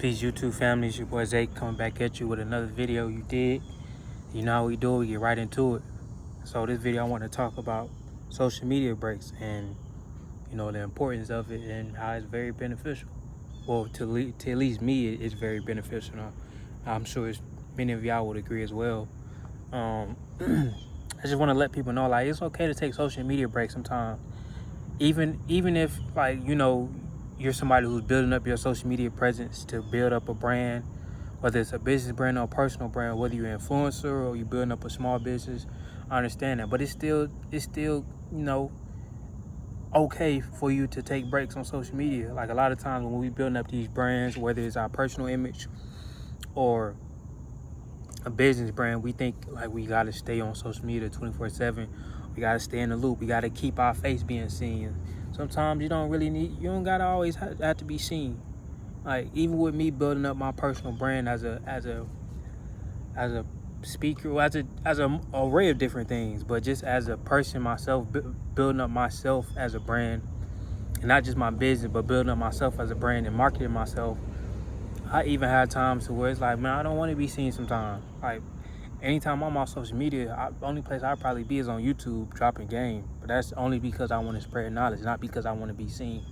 Peace YouTube family, it's your boy Zake coming back at you with another video. You know how we do it, we get right into it. So this video I want to talk about social media breaks and the importance of it and how it's very beneficial. Well, to at least me, it's very beneficial. I'm sure many of y'all would agree as well. I just want to let people know, like, it's okay to take social media breaks sometimes. Even if, like, you're somebody who's building up your social media presence to build up a brand, whether it's a business brand or a personal brand, whether you're an influencer or you're building up a small business, I understand that. But it's still okay for you to take breaks on social media. Like, a lot of times when we building up these brands, whether it's our personal image or a business brand, we think like we gotta stay on social media 24/7. We gotta stay in the loop. We gotta keep our face being seen. Sometimes you don't gotta always have to be seen. Like, even with me building up my personal brand as a speaker, as a array of different things, but just as a person myself, building up myself as a brand, and not just my business, but building up myself as a brand and marketing myself. I even had times to where it's like, man, I don't want to be seen sometimes. Like, anytime I'm on social media, the only place I'd probably be is on YouTube dropping game. But that's only because I want to spread knowledge, not because I want to be seen.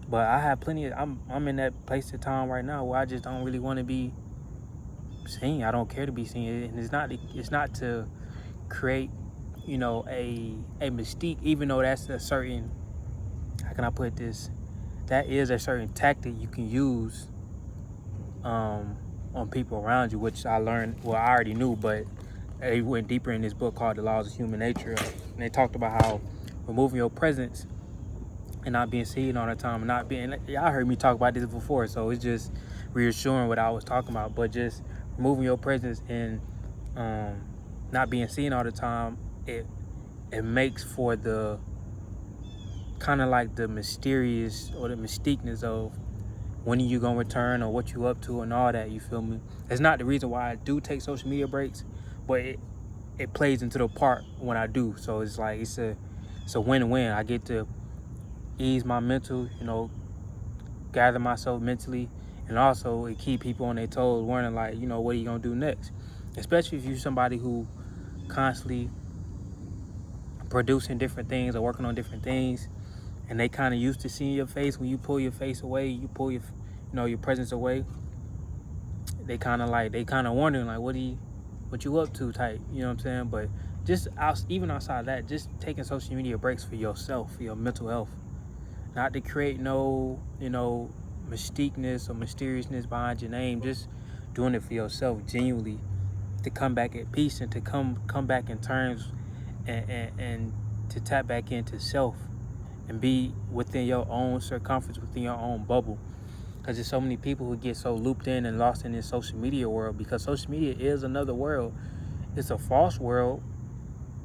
But I have I'm in that place of time right now where I just don't really want to be seen. I don't care to be seen. And it's not to create, a mystique, even though that's a certain, how can I put this? That is a certain tactic you can use on people around you, which I learned, well, I already knew, but they went deeper in this book called The Laws of Human Nature, and they talked about how removing your presence and not being seen all the time, and not being, y'all heard me talk about this before, so it's just reassuring what I was talking about. But just removing your presence and not being seen all the time, it makes for the kind of like the mysterious or the mystiqueness of when are you gonna return or what you up to and all that, you feel me? It's not the reason why I do take social media breaks, but it plays into the part when I do. So it's like it's a win-win. I get to ease my mental, gather myself mentally, and also it keep people on their toes, wondering like, what are you gonna do next? Especially if you're somebody who constantly producing different things or working on different things, and they kind of used to seeing your face. When you pull your face away, you pull your presence away, they kind of wondering like, what you up to type, you know what I'm saying? But just even outside that, just taking social media breaks for yourself, for your mental health, not to create no mystiqueness or mysteriousness behind your name, just doing it for yourself genuinely, to come back at peace and to come back in terms and to tap back into self and be within your own circumference, within your own bubble. Because there's so many people who get so looped in and lost in this social media world, because social media is another world. It's a false world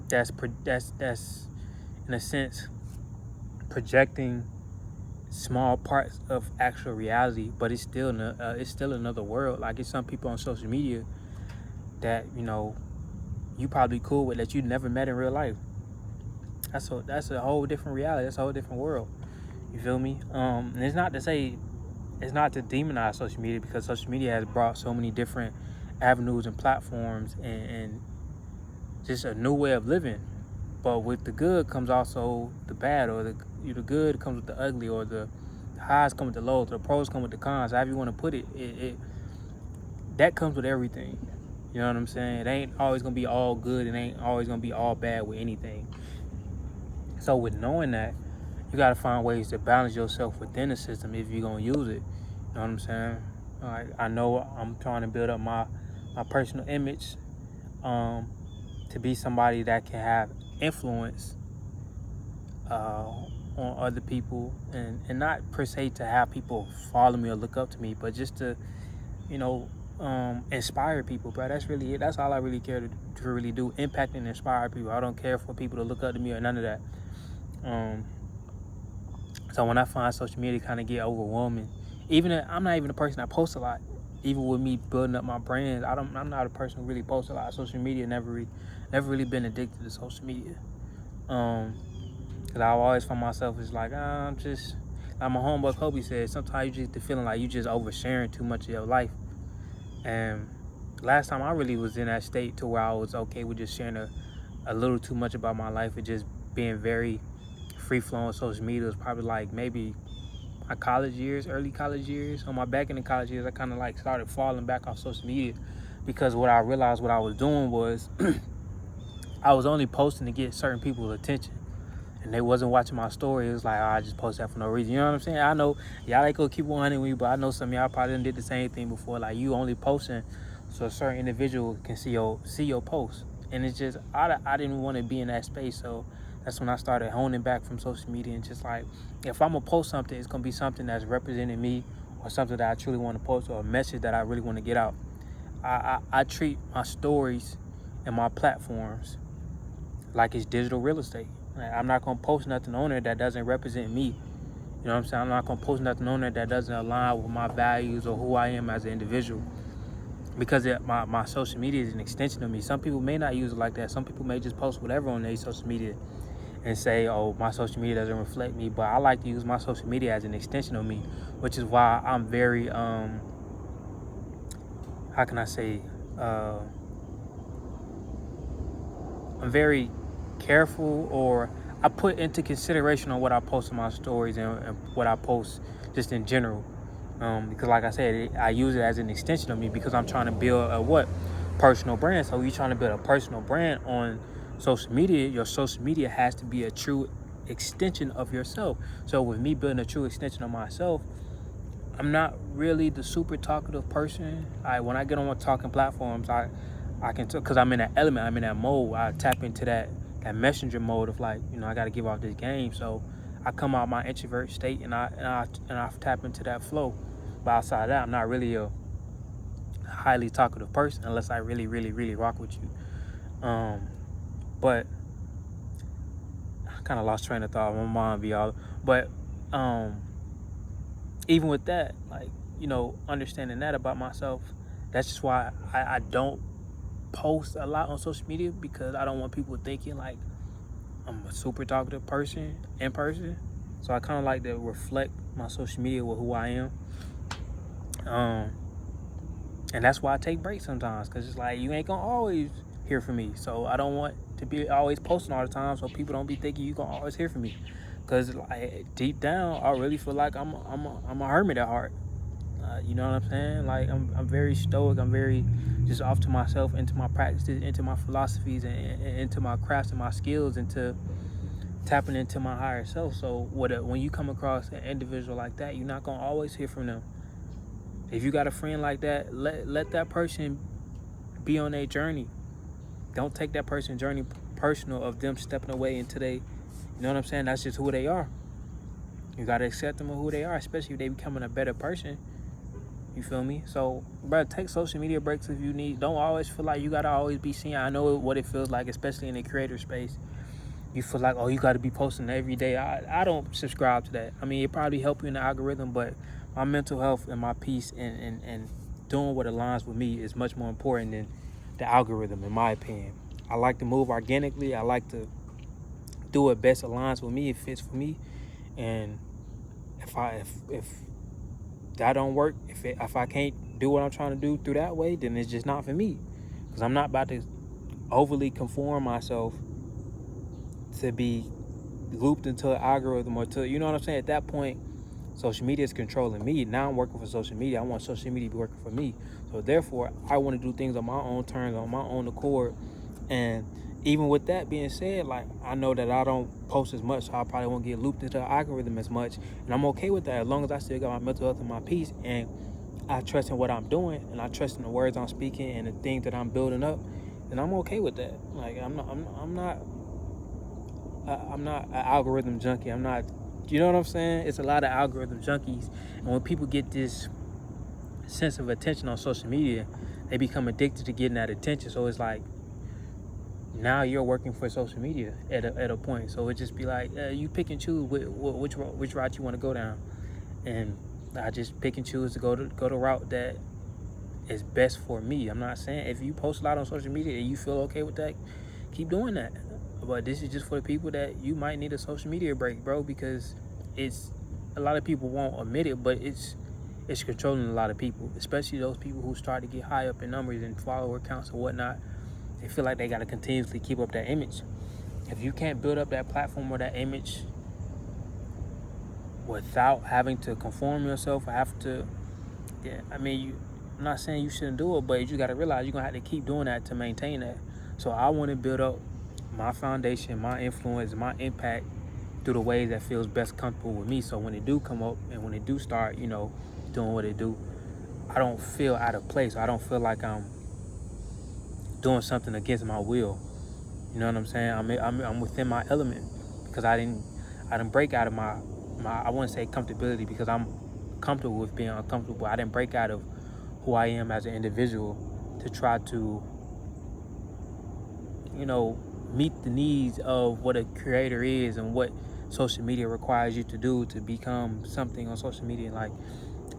that's in a sense projecting small parts of actual reality, but it's still another world. Like, it's some people on social media that you probably cool with, that you never met in real life. That's a whole different reality. That's a whole different world. You feel me? And it's not to demonize social media, because social media has brought so many different avenues and platforms and just a new way of living. But with the good comes also the bad, or the good comes with the ugly, or the highs come with the lows, the pros come with the cons. However you want to put it, that comes with everything. You know what I'm saying? It ain't always gonna be all good. It ain't always gonna be all bad with anything. So with knowing that, you gotta find ways to balance yourself within the system if you're gonna use it. You know what I'm saying? Like, I know I'm trying to build up my personal image, to be somebody that can have influence on other people, and not per se to have people follow me or look up to me, but just to inspire people, bro. That's really it. That's all I really care to really do: impact and inspire people. I don't care for people to look up to me or none of that. So when I find social media kind of get overwhelming, I'm not even a person that posts a lot. Even with me building up my brand, I'm not a person who really posts a lot. Social media never really been addicted to social media. Cause I always find myself, it's like, I'm just Like my homeboy Kobe said, sometimes you just get the feeling like you just oversharing too much of your life. And last time I really was in that state to where I was okay with just sharing a little too much about my life and just being very free flowing social media was probably like maybe my college years, early college years. On my back in the college years, I kind of like started falling back off social media because what I realized what I was doing was I was only posting to get certain people's attention. And they wasn't watching my story. It was like, oh, I just post that for no reason. You know what I'm saying? I know y'all like go keep 100 with me, but I know some of y'all probably done did the same thing before. Like you only posting so a certain individual can see your post. And it's just I didn't want to be in that space. So that's when I started honing back from social media and just like, if I'm gonna post something, it's gonna be something that's representing me or something that I truly want to post or a message that I really want to get out. I treat my stories and my platforms like it's digital real estate. Like, I'm not gonna post nothing on there that doesn't represent me. You know what I'm saying? I'm not gonna post nothing on there that doesn't align with my values or who I am as an individual. Because my social media is an extension of me. Some people may not use it like that. Some people may just post whatever on their social media and say, oh, my social media doesn't reflect me. But I like to use my social media as an extension of me, which is why I'm very, how can I say, I'm very careful, or I put into consideration on what I post in my stories and what I post just in general. Because like I said, I use it as an extension of me because I'm trying to build a personal brand. So you're trying to build a personal brand on social media, your social media has to be a true extension of yourself. So with me building a true extension of myself, I'm not really the super talkative person. When I get on talking platforms, I can, because I'm in that element, I'm in that mode. I tap into that messenger mode of like, I got to give off this game. So I come out my introvert state and I tap into that flow. But outside of that, I'm not really a highly talkative person unless I really, really, really rock with you. But I kind of lost train of thought. My mind be all. But even with that, like, understanding that about myself, that's just why I don't post a lot on social media, because I don't want people thinking like I'm a super talkative person in person. So I kind of like to reflect my social media with who I am. And that's why I take breaks sometimes, because it's like you ain't gonna always hear from me. So I don't want to be always posting all the time, so people don't be thinking you gonna always hear from me. Because like deep down, I really feel like I'm a hermit at heart. You know what I'm saying? Like I'm very stoic. I'm very just off to myself, into my practices, into my philosophies, and into my crafts and my skills, into tapping into my higher self. So when you come across an individual like that, you're not gonna always hear from them. If you got a friend like that, let that person be on their journey. Don't take that person's journey personal of them stepping away into you know what I'm saying? That's just who they are. You gotta accept them for who they are, especially if they becoming a better person. You feel me? So, bro, take social media breaks if you need. Don't always feel like you gotta always be seen. I know what it feels like, especially in the creator space. You feel like, oh, you gotta be posting every day. I don't subscribe to that. I mean, it probably help you in the algorithm, but my mental health and my peace and doing what aligns with me is much more important than the algorithm, in my opinion. I like to move organically. I like to do what best aligns with me. It fits for me. And if that don't work, if I can't do what I'm trying to do through that way, then it's just not for me. Because I'm not about to overly conform myself to be looped into an algorithm or to, you know what I'm saying? At that point, social media is controlling me. Now I'm working for social media. I want social media to be working for me. So therefore, I want to do things on my own terms, on my own accord. And even with that being said, like, I know that I don't post as much, so I probably won't get looped into the algorithm as much. And I'm okay with that as long as I still got my mental health and my peace. And I trust in what I'm doing, and I trust in the words I'm speaking and the things that I'm building up. And I'm okay with that. Like, I'm not an algorithm junkie. I'm not, you know what I'm saying? It's a lot of algorithm junkies. And when people get this sense of attention on social media, they become addicted to getting that attention. So it's like, now you're working for social media at a point. So it just be like, you pick and choose which route you want to go down. And I just pick and choose to go the route that is best for me. I'm not saying if you post a lot on social media and you feel okay with that, keep doing that. But this is just for the people that you might need a social media break, bro, because it's a lot of people won't admit it, but it's controlling a lot of people, especially those people who start to get high up in numbers and follower counts and whatnot. They feel like they got to continuously keep up that image. If you can't build up that platform or that image without having to conform yourself, or have to, yeah, I mean, I'm not saying you shouldn't do it, but you got to realize you're going to have to keep doing that to maintain that. So I want to build up my foundation, my influence, my impact through the ways that feels best comfortable with me. So when it do come up and when it do start, you know, doing what it do, I don't feel out of place. I don't feel like I'm doing something against my will. You know what I'm saying? I'm within my element, because I didn't break out of my I wouldn't say comfortability, because I'm comfortable with being uncomfortable. I didn't break out of who I am as an individual to try to, you know, meet the needs of what a creator is and what social media requires you to do to become something on social media. Like,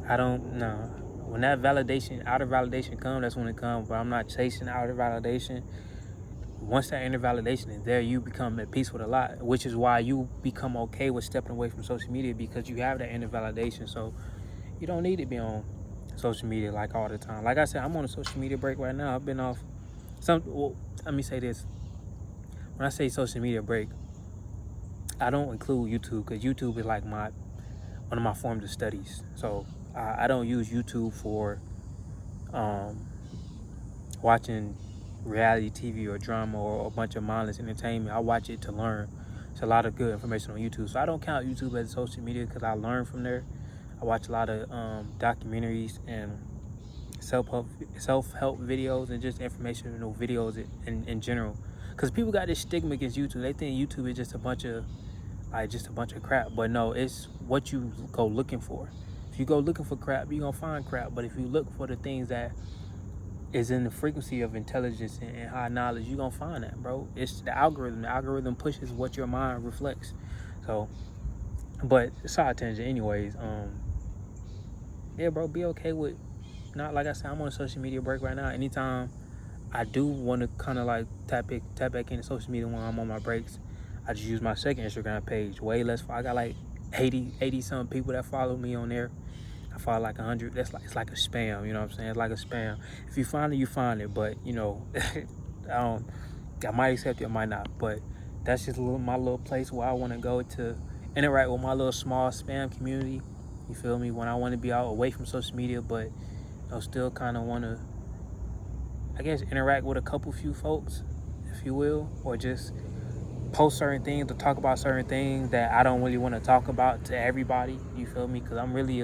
I don't know. When that outer validation comes, that's when it comes. But I'm not chasing outer validation. Once that inner validation is there, you become at peace with a lot, which is why you become okay with stepping away from social media, because you have that inner validation. So you don't need to be on social media like all the time. Like I said, I'm on a social media break right now. I've been off let me say this. When I say social media break, I don't include YouTube, because YouTube is like one of my forms of studies. So I don't use YouTube for watching reality TV or drama or a bunch of mindless entertainment. I watch it to learn. It's a lot of good information on YouTube. So I don't count YouTube as social media, because I learn from there. I watch a lot of documentaries and self-help videos and just informational videos in general. Because people got this stigma against YouTube. They think YouTube is just a bunch of crap. But no, it's what you go looking for. If you go looking for crap, you're going to find crap. But if you look for the things that is in the frequency of intelligence and high knowledge, you're going to find that, bro. It's the algorithm. The algorithm pushes what your mind reflects. So, but side tangent anyways. Yeah, bro, be okay with, not, like I said, I'm on a social media break right now. Anytime I do want to kind of like tap back into social media when I'm on my breaks, I just use my second Instagram page. Way less. I got like 80 some people that follow me on there. I follow like 100. It's like a spam. You know what I'm saying? It's like a spam. If you find it, you find it. But you know, I might accept it, I might not. But that's just my little place where I want to go to interact with my little small spam community. You feel me? When I want to be out away from social media, but I still kind of want to, I guess, interact with a few folks, if you will, or just post certain things or talk about certain things that I don't really want to talk about to everybody. You feel me? Because I'm really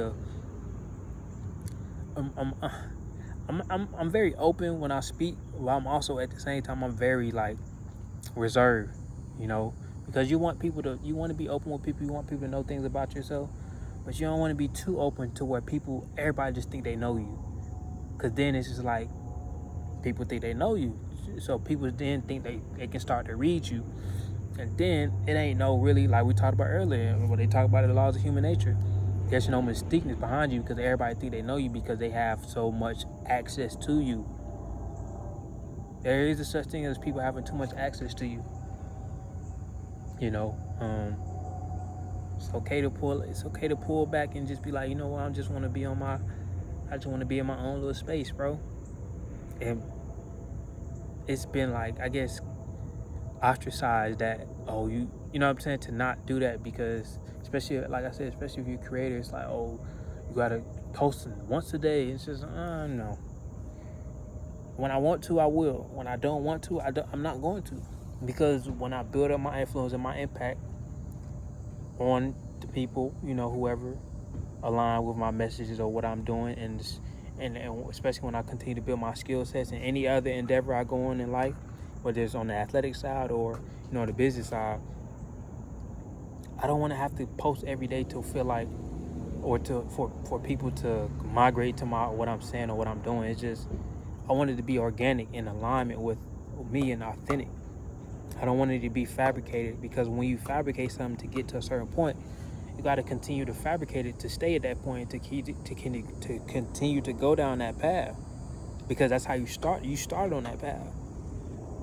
I'm very open when I speak, while I'm also at the same time I'm very like reserved, you know, because you want to be open with people. You want people to know things about yourself, but you don't want to be too open to where everybody just think they know you. Because then it's just like, people think they know you. So people then think they can start to read you. And then it ain't no really, like we talked about earlier, when they talk about the laws of human nature. There's no mistakeness behind you, because everybody think they know you because they have so much access to you. There is a such thing as people having too much access to you. You know, it's okay to pull back and just be like, you know what, I just want to be in my own little space, bro. And it's been like, I guess, ostracized that, oh, you know what I'm saying, to not do that, because especially, like I said, especially if you're a creator, it's like, oh, you gotta post once a day. It's just, no. When I want to, I will. When I don't want to, I'm not going to. Because when I build up my influence and my impact on the people, you know, whoever align with my messages or what I'm doing, and especially when I continue to build my skill sets in any other endeavor I go on in life, whether it's on the athletic side or, you know, the business side, I don't want to have to post every day to feel like, or for people to migrate to what I'm saying or what I'm doing. It's just, I want it to be organic, in alignment with me and authentic. I don't want it to be fabricated, because when you fabricate something to get to a certain point, you got to continue to fabricate it to stay at that point, to continue to go down that path, because that's how you start. You start on that path.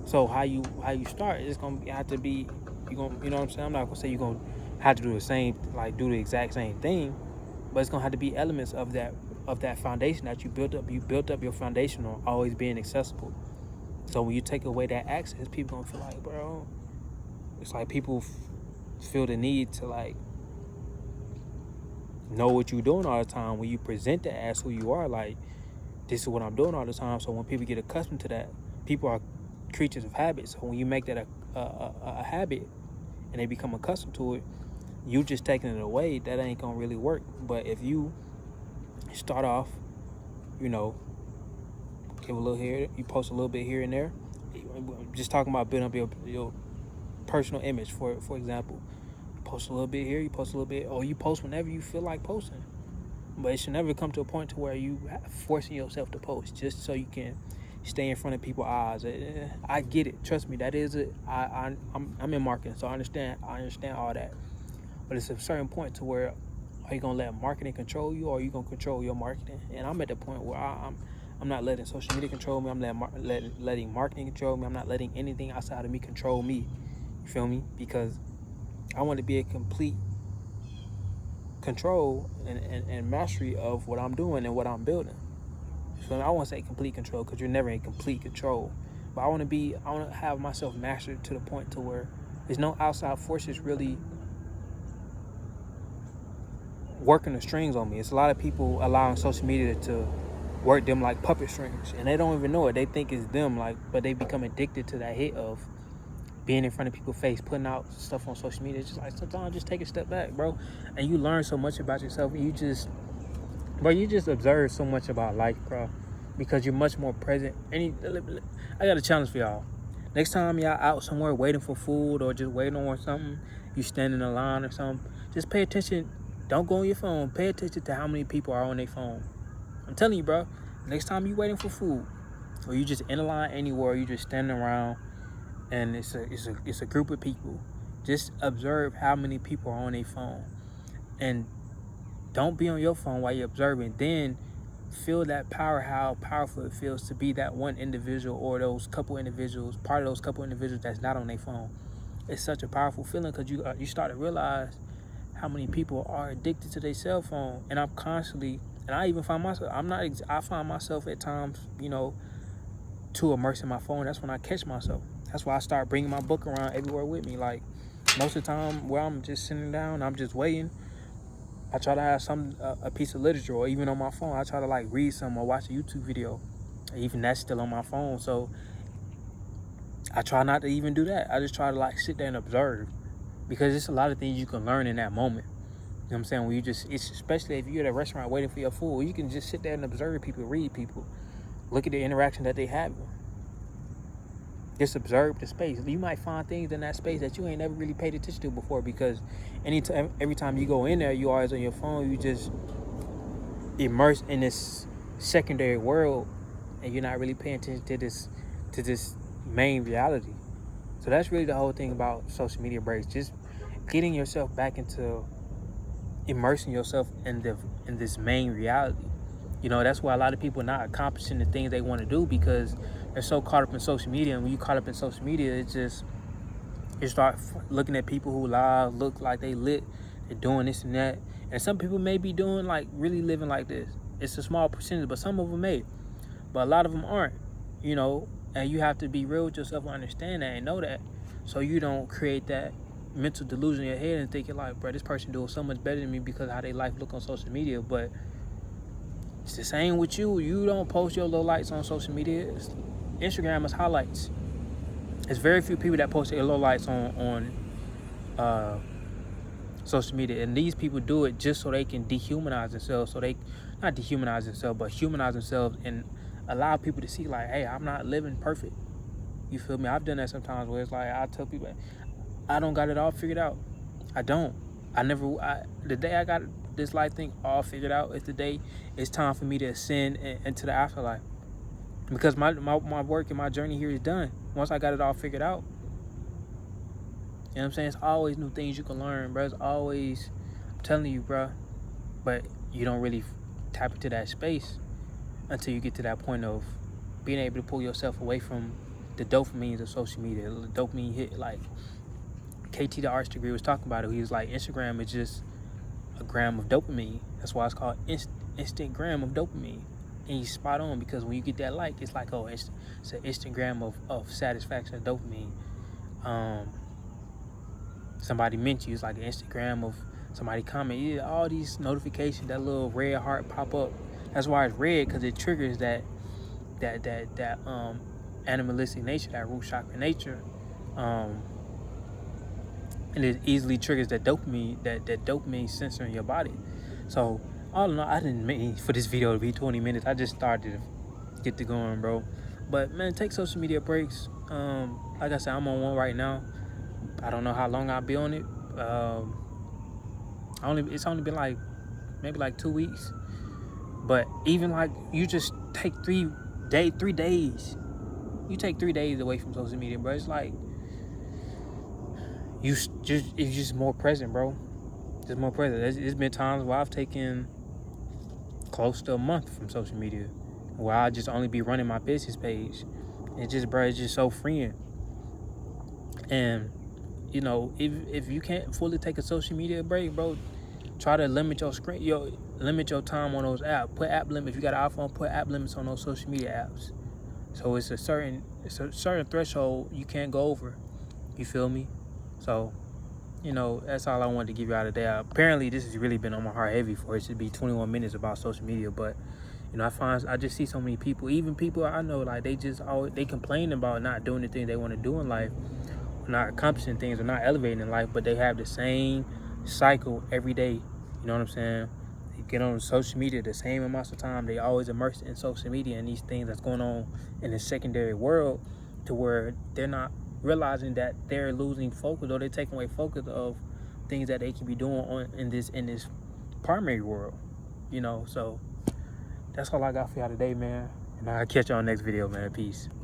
So how you start is gonna have to be, you know what I'm saying? I'm not gonna say you're gonna have to do the same, like do the exact same thing, but it's gonna have to be elements of that foundation that you built up. You built up your foundation on always being accessible. So when you take away that access, people gonna feel like, bro, it's like people feel the need to like know what you're doing all the time. When you present that as who you are, like, this is what I'm doing all the time. So when people get accustomed to that, people are creatures of habit. So when you make that a habit and they become accustomed to it, you just taking it away, that ain't gonna really work. But if you start off, you know, give a little here, you post a little bit here and there. Just talking about building up your personal image, for example. You post a little bit here, you post a little bit, or you post whenever you feel like posting. But it should never come to a point to where you forcing yourself to post just so you can stay in front of people's eyes. I get it. Trust me, that is it. I'm in marketing, so I understand all that. But it's a certain point to where, are you gonna let marketing control you, or are you gonna control your marketing? And I'm at the point where I'm not letting social media control me. I'm letting marketing control me. I'm not letting anything outside of me control me. You feel me? Because I want to be a complete control and mastery of what I'm doing and what I'm building. So I won't say complete control, because you're never in complete control. But I want to have myself mastered to the point to where there's no outside forces really working the strings on me. It's a lot of people allowing social media to work them like puppet strings, and they don't even know it. They think it's them, like, but they become addicted to that hit of being in front of people's face, putting out stuff on social media. It's just like, sometimes just take a step back, bro, and you learn so much about yourself. And you just observe so much about life, bro, because you're much more present. I got a challenge for y'all. Next time y'all out somewhere waiting for food or just waiting on something, you stand in a line or something, just pay attention. Don't go on your phone. Pay attention to how many people are on their phone. I'm telling you, bro, next time you waiting for food, or you just in a line anywhere, you just standing around, and it's a group of people, just observe how many people are on their phone, and don't be on your phone while you're observing. Then feel that power, how powerful it feels to be that one individual, or those couple individuals, part of those couple individuals that's not on their phone. It's such a powerful feeling, because you start to realize how many people are addicted to their cell phone. And I'm constantly, and I even find myself, I find myself at times, too immersed in my phone. That's when I catch myself. That's why I start bringing my book around everywhere with me. Like, most of the time where I'm just sitting down, I'm just waiting, I try to have a piece of literature, or even on my phone, I try to like read some or watch a YouTube video. Even that's still on my phone. So I try not to even do that. I just try to like sit there and observe, because there's a lot of things you can learn in that moment. You know what I'm saying? When it's especially if you're at a restaurant waiting for your food, you can just sit there and observe people, read people, look at the interaction that they have. Just observe the space. You might find things in that space that you ain't never really paid attention to before, because every time you go in there, you always on your phone. You just immersed in this secondary world, and you're not really paying attention to this main reality. So that's really the whole thing about social media breaks. Just getting yourself back into immersing yourself in this main reality. That's why a lot of people are not accomplishing the things they want to do, because they're so caught up in social media. And when you caught up in social media, you start looking at people who live, look like they lit, they're doing this and that. And some people may be doing like really living like this. It's a small percentage, but some of them may. But a lot of them aren't, and you have to be real with yourself and understand that and know that, so you don't create that mental delusion in your head and thinking like, bro, this person doing so much better than me because of how their life look on social media. But it's the same with you. You don't post your low lights on social media. Instagram is highlights. There's very few people that post their low lights on social media, and these people do it just so they can dehumanize themselves. So they not dehumanize themselves, but humanize themselves and allow people to see like, hey, I'm not living perfect. You feel me? I've done that sometimes where it's like, I tell people, I don't got it all figured out. I don't. The day I got this life thing all figured out is the day it's time for me to ascend into the afterlife. Because my work and my journey here is done. Once I got it all figured out. You know what I'm saying? It's always new things you can learn, bro. It's always, I'm telling you, bro. But you don't really tap into that space until you get to that point of being able to pull yourself away from the dopamines of social media. The dopamine hit, like, KT the arts degree was talking about it. He was like, Instagram is just a gram of dopamine. That's why it's called instant gram of dopamine. And he's spot on, because when you get that like, it's like, oh, it's an instant gram of satisfaction of dopamine. Somebody meant you, it's like an Instagram of somebody comment. Yeah, all these notifications, that little red heart pop up. That's why it's red, because it triggers that animalistic nature, that root chakra nature. And it easily triggers that dopamine sensor in your body. So all in all, I didn't mean for this video to be 20 minutes. I just started to get to going, bro. But man, take social media breaks. Like I said, I'm on one right now. I don't know how long I'll be on it. It's only been like maybe like 2 weeks. But even like, you just take 3 days. You take 3 days away from social media, bro. It's like it's just more present, bro. Just more present. There's been times where I've taken close to a month from social media, where I just only be running my business page. It's just, bro, it's just so freeing. And you know, if you can't fully take a social media break, bro, try to limit your limit your time on those apps. Put app limits. If you got an iPhone, put app limits on those social media apps. So it's a certain threshold you can't go over. You feel me? So, you know, that's all I wanted to give you out of there. Apparently, this has really been on my heart heavy for it to be 21 minutes about social media. But, you know, I just see so many people, even people I know, like they complain about not doing the things they want to do in life, or not accomplishing things, or not elevating in life, but they have the same cycle every day. You know what I'm saying? They get on social media the same amounts of time. They always immersed in social media and these things that's going on in the secondary world, to where they're not realizing that they're losing focus, or they're taking away focus of things that they can be doing in this primary world. You know, so that's all I got for y'all today, man. And I'll catch y'all next video, man. Peace.